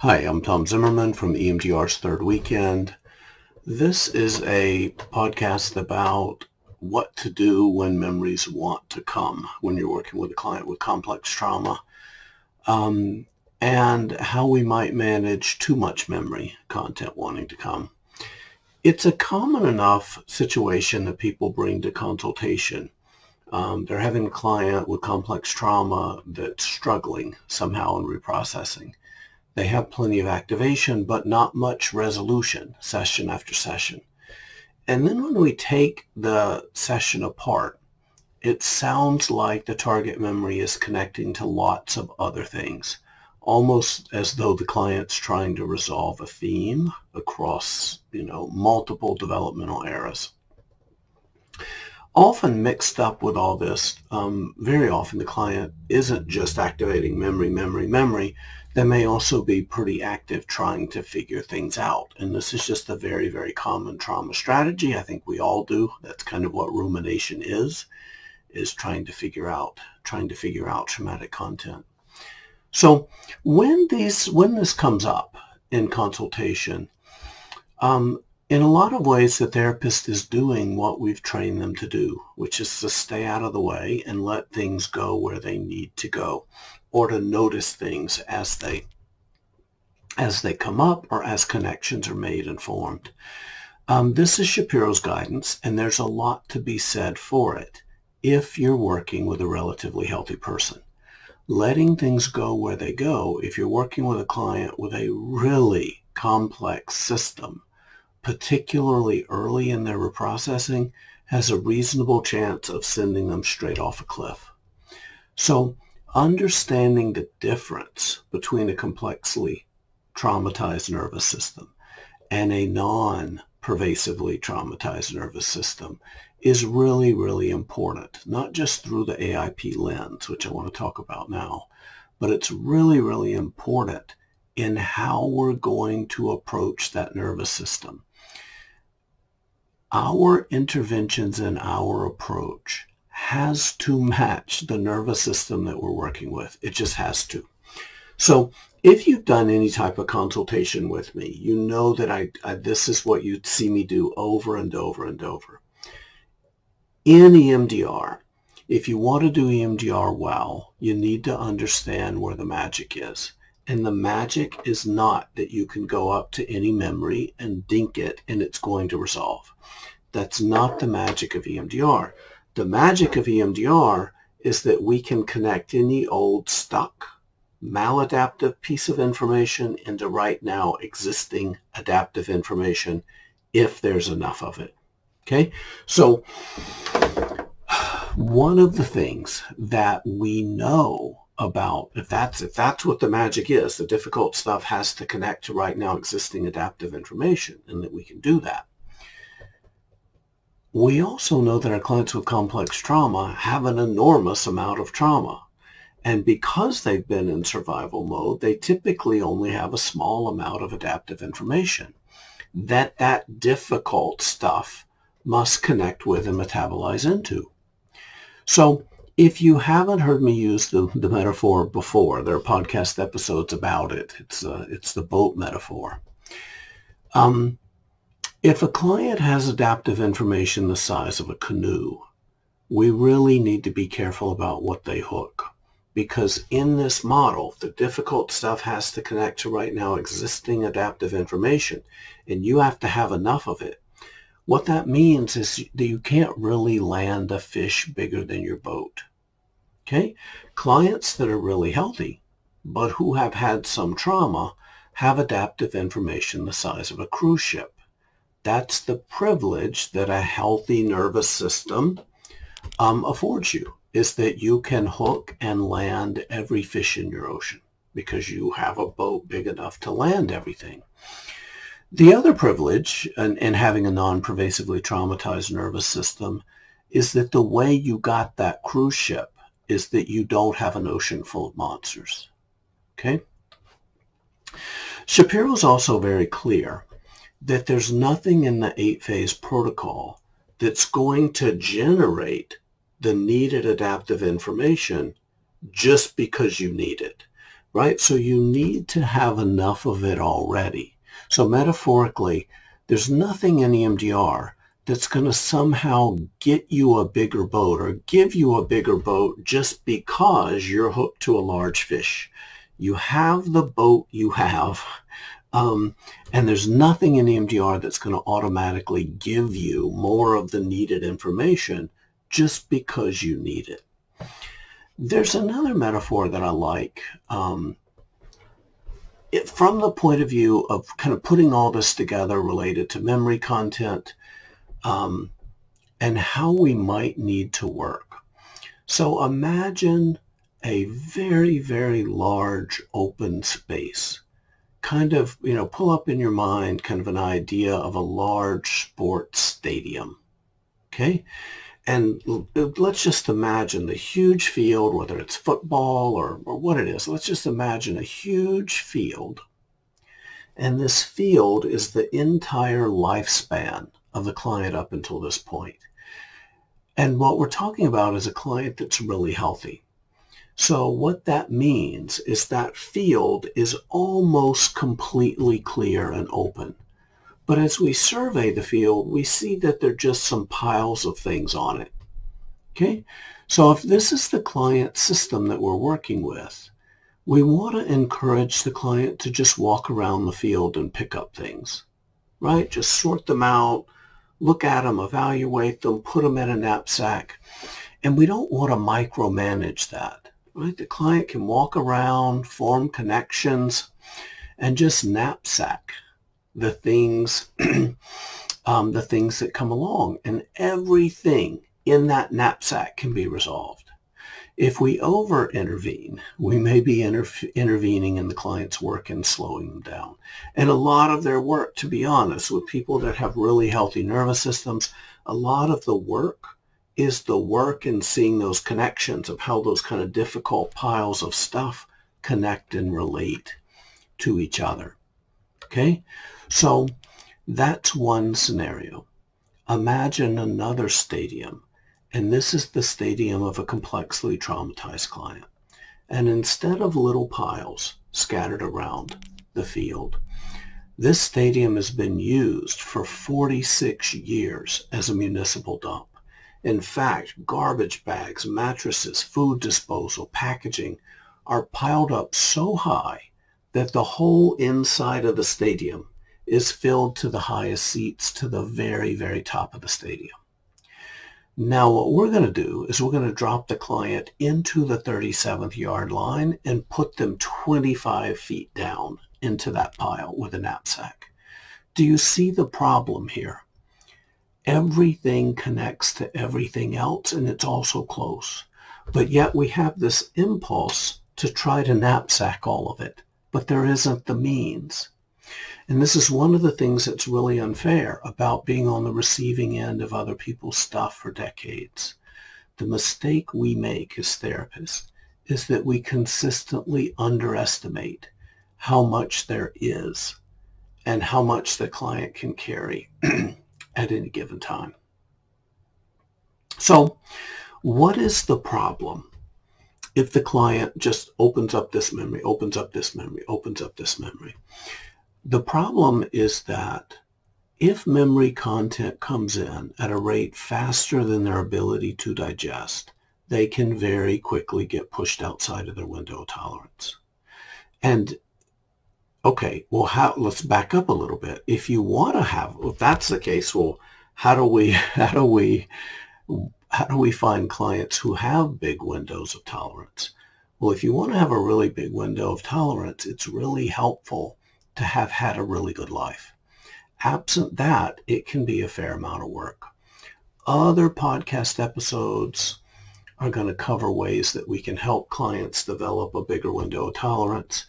Hi, I'm Tom Zimmerman from EMDR's Third Weekend. This is a podcast about what to do when memories want to come when you're working with a client with complex trauma, and how we might manage too much memory content wanting to come. It's a common enough situation that people bring to consultation. They're having a client with complex trauma that's struggling somehow in reprocessing. They have plenty of activation, but not much resolution, session after session. And then when we take the session apart, it sounds like the target memory is connecting to lots of other things, almost as though the client's trying to resolve a theme across, multiple developmental eras. Often mixed up with all this, very often the client isn't just activating memory. They may also be pretty active trying to figure things out. And this is just a very, very common trauma strategy. I think we all do. That's kind of what rumination is trying to figure out traumatic content. So when this comes up in consultation, in a lot of ways, the therapist is doing what we've trained them to do, which is to stay out of the way and let things go where they need to go, or to notice things as they come up or as connections are made and formed. This is Shapiro's guidance, and there's a lot to be said for it if you're working with a relatively healthy person. Letting things go where they go, if you're working with a client with a really complex system, particularly early in their reprocessing, has a reasonable chance of sending them straight off a cliff. So understanding the difference between a complexly traumatized nervous system and a non-pervasively traumatized nervous system is really, really important, not just through the AIP lens, which I want to talk about now, but it's really, really important in how we're going to approach that nervous system. Our interventions and our approach has to match the nervous system that we're working with. It just has to. So if you've done any type of consultation with me, you know that this is what you'd see me do over and over and over. In EMDR, if you want to do EMDR well, you need to understand where the magic is. And the magic is not that you can go up to any memory and dink it and it's going to resolve. That's not the magic of EMDR. The magic of EMDR is that we can connect any old stuck, maladaptive piece of information into right now existing adaptive information if there's enough of it. Okay? So one of the things that we know about, if that's what the magic is, the difficult stuff has to connect to right now existing adaptive information, and that we can do that. We also know that our clients with complex trauma have an enormous amount of trauma. And because they've been in survival mode, they typically only have a small amount of adaptive information that difficult stuff must connect with and metabolize into. So if you haven't heard me use the metaphor before, there are podcast episodes about it. It's the boat metaphor. If a client has adaptive information the size of a canoe, we really need to be careful about what they hook. Because in this model, the difficult stuff has to connect to right now existing adaptive information, and you have to have enough of it. What that means is that you can't really land a fish bigger than your boat. Okay? Clients that are really healthy, but who have had some trauma, have adaptive information the size of a cruise ship. That's the privilege that a healthy nervous system affords you, is that you can hook and land every fish in your ocean because you have a boat big enough to land everything. The other privilege in having a non-pervasively traumatized nervous system is that the way you got that cruise ship is that you don't have an ocean full of monsters. Okay? Shapiro is also very clear that there's nothing in the 8-phase protocol that's going to generate the needed adaptive information just because you need it. right? So you need to have enough of it already. So metaphorically, there's nothing in EMDR that's going to somehow get you a bigger boat or give you a bigger boat just because you're hooked to a large fish. You have the boat you have, and there's nothing in EMDR that's going to automatically give you more of the needed information just because you need it. There's another metaphor that I like. From the point of view of kind of putting all this together related to memory content, and how we might need to work. So imagine a very, very large open space. Kind of, pull up in your mind kind of an idea of a large sports stadium. Okay? And let's just imagine the huge field, whether it's football or what it is. Let's just imagine a huge field. And this field is the entire lifespan of the client up until this point. And what we're talking about is a client that's really healthy. So what that means is that field is almost completely clear and open. But as we survey the field, we see that there are just some piles of things on it. Okay? So if this is the client system that we're working with, we want to encourage the client to just walk around the field and pick up things, right? Just sort them out, look at them, evaluate them, put them in a knapsack. And we don't want to micromanage that, right? The client can walk around, form connections, and just knapsack the things, the things that come along. And everything in that knapsack can be resolved. If we over-intervene, we may be intervening in the client's work and slowing them down. And a lot of their work, to be honest, with people that have really healthy nervous systems, a lot of the work is the work in seeing those connections of how those kind of difficult piles of stuff connect and relate to each other. Okay? So that's one scenario. Imagine another stadium. And this is the stadium of a complexly traumatized client. And instead of little piles scattered around the field, this stadium has been used for 46 years as a municipal dump. In fact, garbage bags, mattresses, food disposal, packaging are piled up so high that the whole inside of the stadium is filled to the highest seats to the very, very top of the stadium. Now what we're going to do is we're going to drop the client into the 37th yard line and put them 25 feet down into that pile with a knapsack. Do you see the problem here? Everything connects to everything else and it's also close. But yet we have this impulse to try to knapsack all of it, but there isn't the means. And this is one of the things that's really unfair about being on the receiving end of other people's stuff for decades. The mistake we make as therapists is that we consistently underestimate how much there is and how much the client can carry at any given time. So what is the problem if the client just opens up this memory, opens up this memory, opens up this memory? The problem is that if memory content comes in at a rate faster than their ability to digest, they can very quickly get pushed outside of their window of tolerance. And okay, well, let's back up a little bit. If you want to if that's the case, well, how do we find clients who have big windows of tolerance? Well, if you want to have a really big window of tolerance, it's really helpful to have had a really good life. Absent that, it can be a fair amount of work. Other podcast episodes are going to cover ways that we can help clients develop a bigger window of tolerance.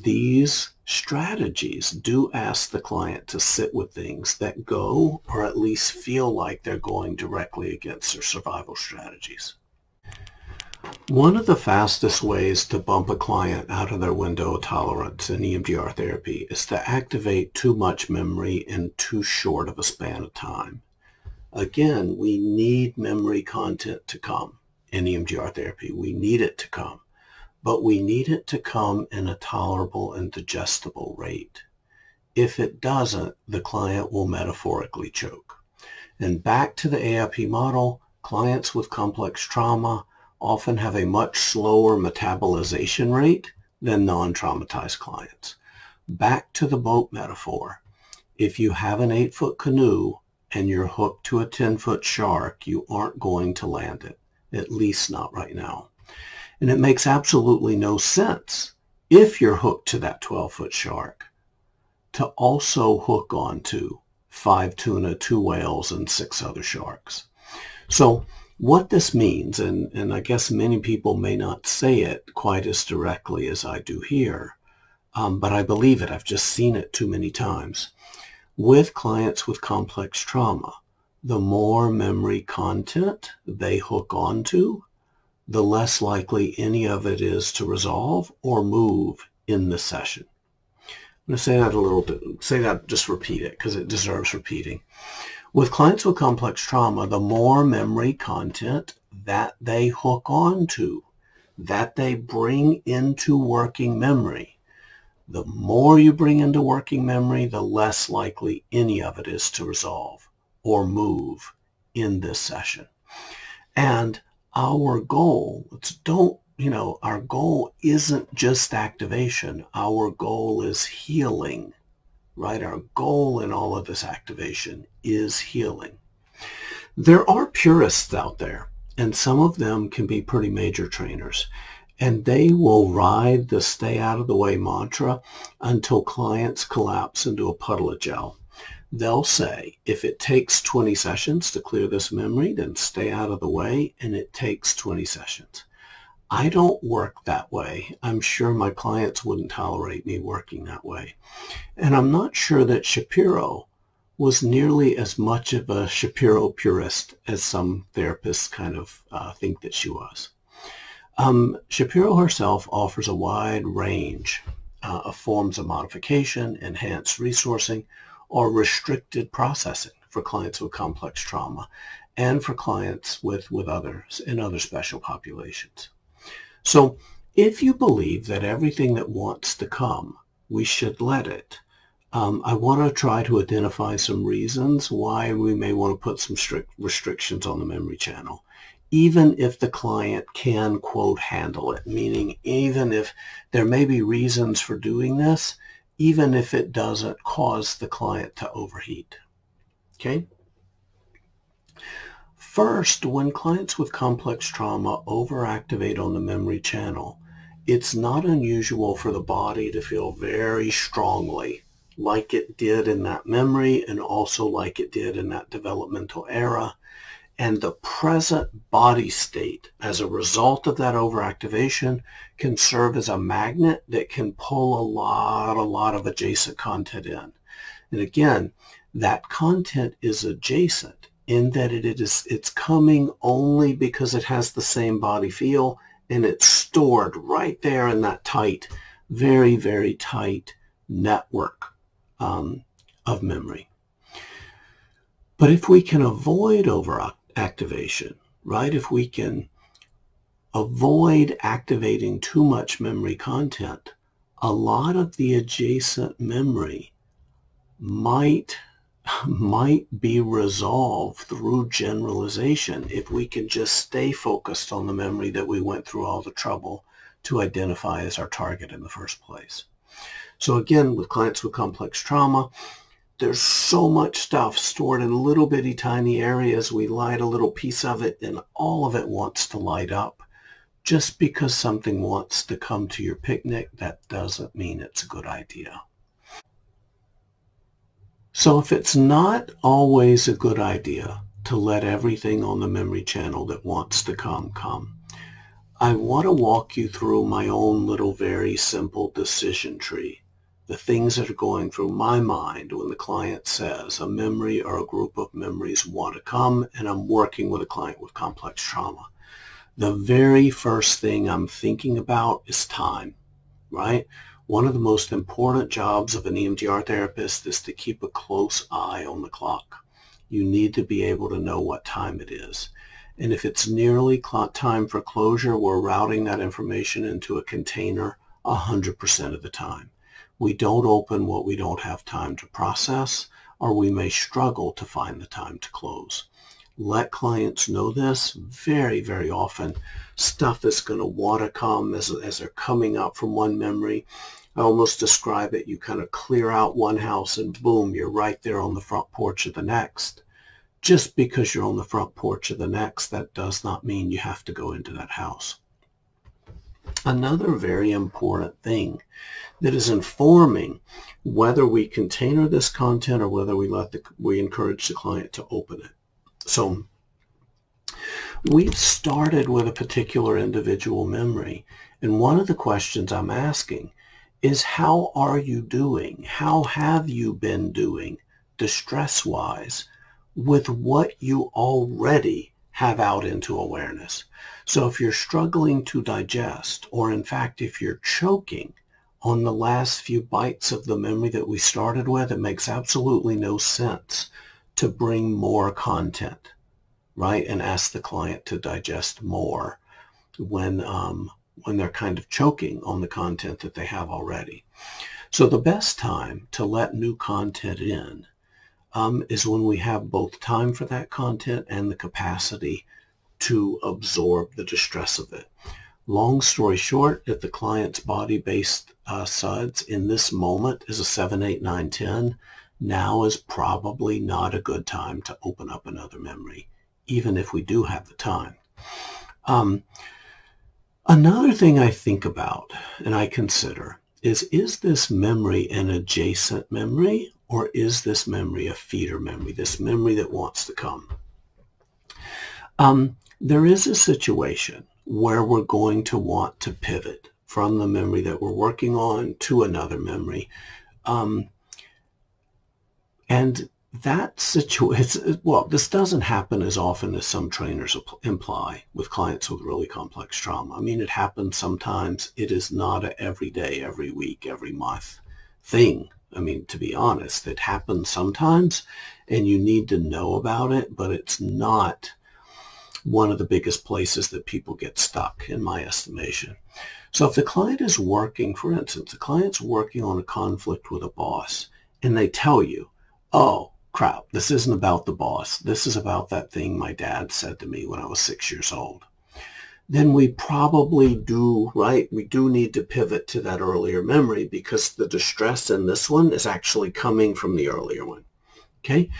These strategies do ask the client to sit with things that go, or at least feel like they're going directly against their survival strategies. One of the fastest ways to bump a client out of their window of tolerance in EMDR therapy is to activate too much memory in too short of a span of time. Again, we need memory content to come in EMDR therapy. We need it to come. but we need it to come in a tolerable and digestible rate. If it doesn't, the client will metaphorically choke. And back to the AIP model, clients with complex trauma often have a much slower metabolization rate than non-traumatized clients. Back to the boat metaphor. If you have an 8-foot canoe and you're hooked to a 10-foot shark, you aren't going to land it, at least not right now. And it makes absolutely no sense, if you're hooked to that 12-foot shark, to also hook onto 5 tuna, 2 whales, and 6 other sharks. So what this means, and I guess many people may not say it quite as directly as I do here, but I believe it. I've just seen it too many times. With clients with complex trauma, the more memory content they hook onto, the less likely any of it is to resolve or move in the session. I'm going to say that a little bit, just repeat it because it deserves repeating. With clients with complex trauma, the more memory content that they hook onto, that they bring into working memory, the more you bring into working memory, the less likely any of it is to resolve or move in this session. And our goal, our goal isn't just activation. Our goal is healing, right? Our goal in all of this activation is healing. There are purists out there, and some of them can be pretty major trainers, and they will ride the stay out of the way mantra until clients collapse into a puddle of gel. They'll say, if it takes 20 sessions to clear this memory, then stay out of the way, and it takes 20 sessions. I don't work that way. I'm sure my clients wouldn't tolerate me working that way. And I'm not sure that Shapiro was nearly as much of a Shapiro purist as some therapists kind of think that she was. Shapiro herself offers a wide range of forms of modification, enhanced resourcing, or restricted processing for clients with complex trauma and for clients with others in other special populations. So if you believe that everything that wants to come, we should let it, I want to try to identify some reasons why we may want to put some strict restrictions on the memory channel, even if the client can, quote, handle it, meaning even if there may be reasons for doing this, even if it doesn't cause the client to overheat. Okay? First, when clients with complex trauma overactivate on the memory channel, it's not unusual for the body to feel very strongly like it did in that memory and also like it did in that developmental era. And the present body state as a result of that overactivation can serve as a magnet that can pull a lot of adjacent content in. And again, that content is adjacent in that it's coming only because it has the same body feel, and it's stored right there in that tight, very, very tight network of memory. But if we can avoid overactivation, right? If we can avoid activating too much memory content, a lot of the adjacent memory might be resolved through generalization if we can just stay focused on the memory that we went through all the trouble to identify as our target in the first place. So again, with clients with complex trauma, there's so much stuff stored in little bitty tiny areas. We light a little piece of it and all of it wants to light up. Just because something wants to come to your picnic, that doesn't mean it's a good idea. So if it's not always a good idea to let everything on the memory channel that wants to come, I want to walk you through my own little very simple decision tree. The things that are going through my mind when the client says a memory or a group of memories want to come and I'm working with a client with complex trauma. The very first thing I'm thinking about is time, right? One of the most important jobs of an EMDR therapist is to keep a close eye on the clock. You need to be able to know what time it is. And if it's nearly time for closure, we're routing that information into a container 100% of the time. We don't open what we don't have time to process, or we may struggle to find the time to close. Let clients know this. Very, very often, stuff is going to want to come as they're coming up from one memory. I almost describe it, you kind of clear out one house and boom, you're right there on the front porch of the next. Just because you're on the front porch of the next, that does not mean you have to go into that house. Another very important thing that is informing whether we container this content or whether we encourage the client to open it. So we've started with a particular individual memory, and one of the questions I'm asking is, how are you doing? How have you been doing distress-wise with what you already have out into awareness? So if you're struggling to digest, or in fact, if you're choking on the last few bites of the memory that we started with, it makes absolutely no sense to bring more content, right? And ask the client to digest more when they're kind of choking on the content that they have already. So the best time to let new content in is when we have both time for that content and the capacity to absorb the distress of it. Long story short, if the client's body-based SUDS in this moment is a 7, 8, 9, 10, now is probably not a good time to open up another memory, even if we do have the time. Another thing I think about and I consider is this memory an adjacent memory, or is this memory a feeder memory, this memory that wants to come? There is a situation where we're going to want to pivot from the memory that we're working on to another memory. And that situation, well, this doesn't happen as often as some trainers imply with clients with really complex trauma. I mean, it happens sometimes. It is not an every day, every week, every month thing. I mean, to be honest, it happens sometimes and you need to know about it, but it's not one of the biggest places that people get stuck, in my estimation. So if the client is working, for instance, the client's working on a conflict with a boss, and they tell you, oh, crap, this isn't about the boss. This is about that thing my dad said to me when I was 6 years old. Then we probably do, right? We do need to pivot to that earlier memory, because the distress in this one is actually coming from the earlier one, okay?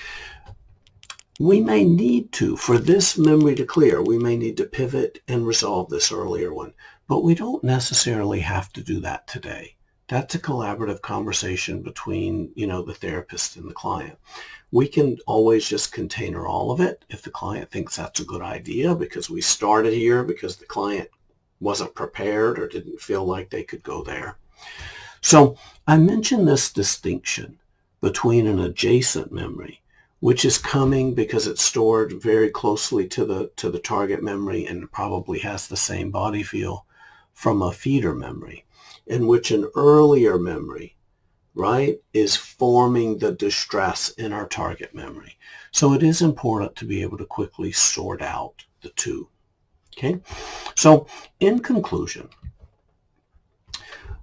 We may need to, for this memory to clear, we may need to pivot and resolve this earlier one, but we don't necessarily have to do that today. That's a collaborative conversation between, the therapist and the client. We can always just container all of it if the client thinks that's a good idea, because we started here because the client wasn't prepared or didn't feel like they could go there. So I mentioned this distinction between an adjacent memory, which is coming because it's stored very closely to the target memory and probably has the same body feel, from a feeder memory, in which an earlier memory, right, is forming the distress in our target memory. So it is important to be able to quickly sort out the two. Okay, so in conclusion,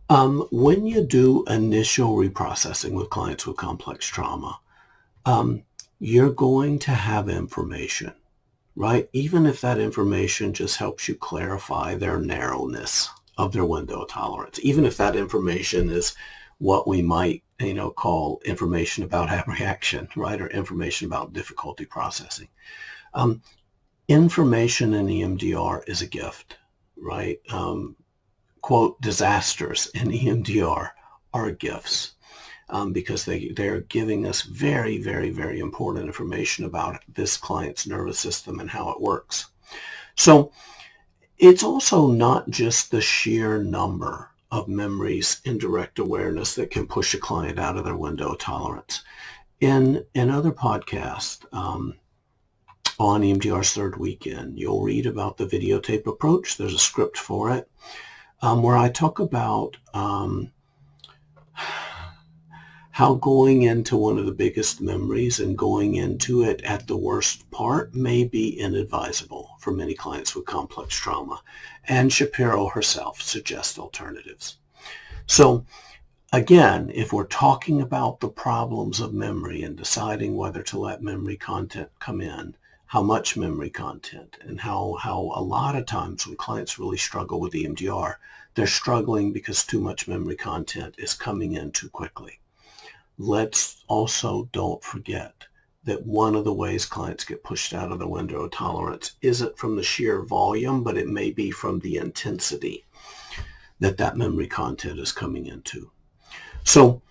when you do initial reprocessing with clients with complex trauma, you're going to have information, right? Even if that information just helps you clarify their narrowness of their window of tolerance, even if that information is what we might, call information about apprehension, right? Or information about difficulty processing. Information in EMDR is a gift, right? Quote, disasters in EMDR are gifts. Because they're giving us very, very, very important information about this client's nervous system and how it works. So it's also not just the sheer number of memories in direct awareness that can push a client out of their window of tolerance. In other podcasts on EMDR's third weekend, you'll read about the videotape approach. There's a script for it where I talk about how going into one of the biggest memories and going into it at the worst part may be inadvisable for many clients with complex trauma. And Shapiro herself suggests alternatives. So again, if we're talking about the problems of memory and deciding whether to let memory content come in, how much memory content, and how a lot of times when clients really struggle with EMDR, they're struggling because too much memory content is coming in too quickly. Let's also don't forget that one of the ways clients get pushed out of the window of tolerance isn't from the sheer volume, but it may be from the intensity that memory content is coming into. So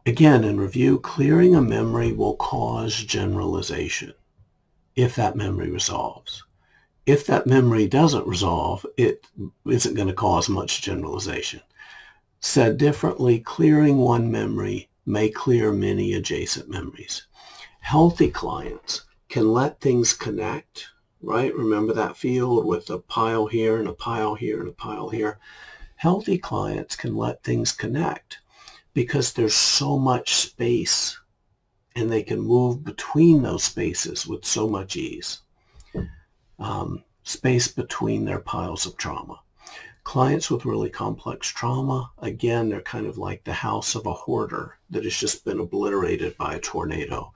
again, in review, clearing a memory will cause generalization if that memory resolves. If that memory doesn't resolve, it isn't going to cause much generalization. Said differently, clearing one memory may clear many adjacent memories. Healthy clients can let things connect, right? Remember that field with a pile here and a pile here and a pile here? Healthy clients can let things connect because there's so much space and they can move between those spaces with so much ease. Space between their piles of trauma. Clients with really complex trauma, again, they're kind of like the house of a hoarder that has just been obliterated by a tornado.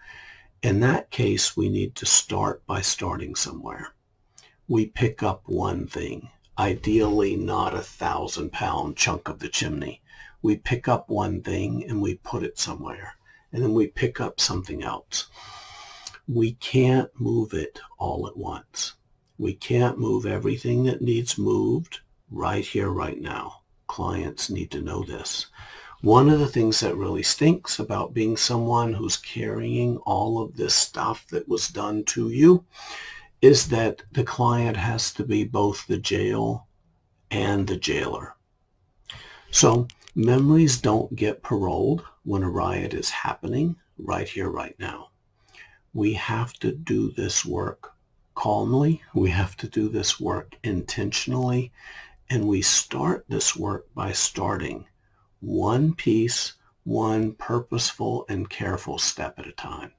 In that case, we need to start by starting somewhere. We pick up one thing, ideally not 1,000-pound chunk of the chimney. We pick up one thing and we put it somewhere, and then we pick up something else. We can't move it all at once. We can't move everything that needs moved right here, right now. Clients need to know this. One of the things that really stinks about being someone who's carrying all of this stuff that was done to you is that the client has to be both the jail and the jailer. So memories don't get paroled when a riot is happening right here, right now. We have to do this work calmly. We have to do this work intentionally. And we start this work by starting one piece, one purposeful and careful step at a time.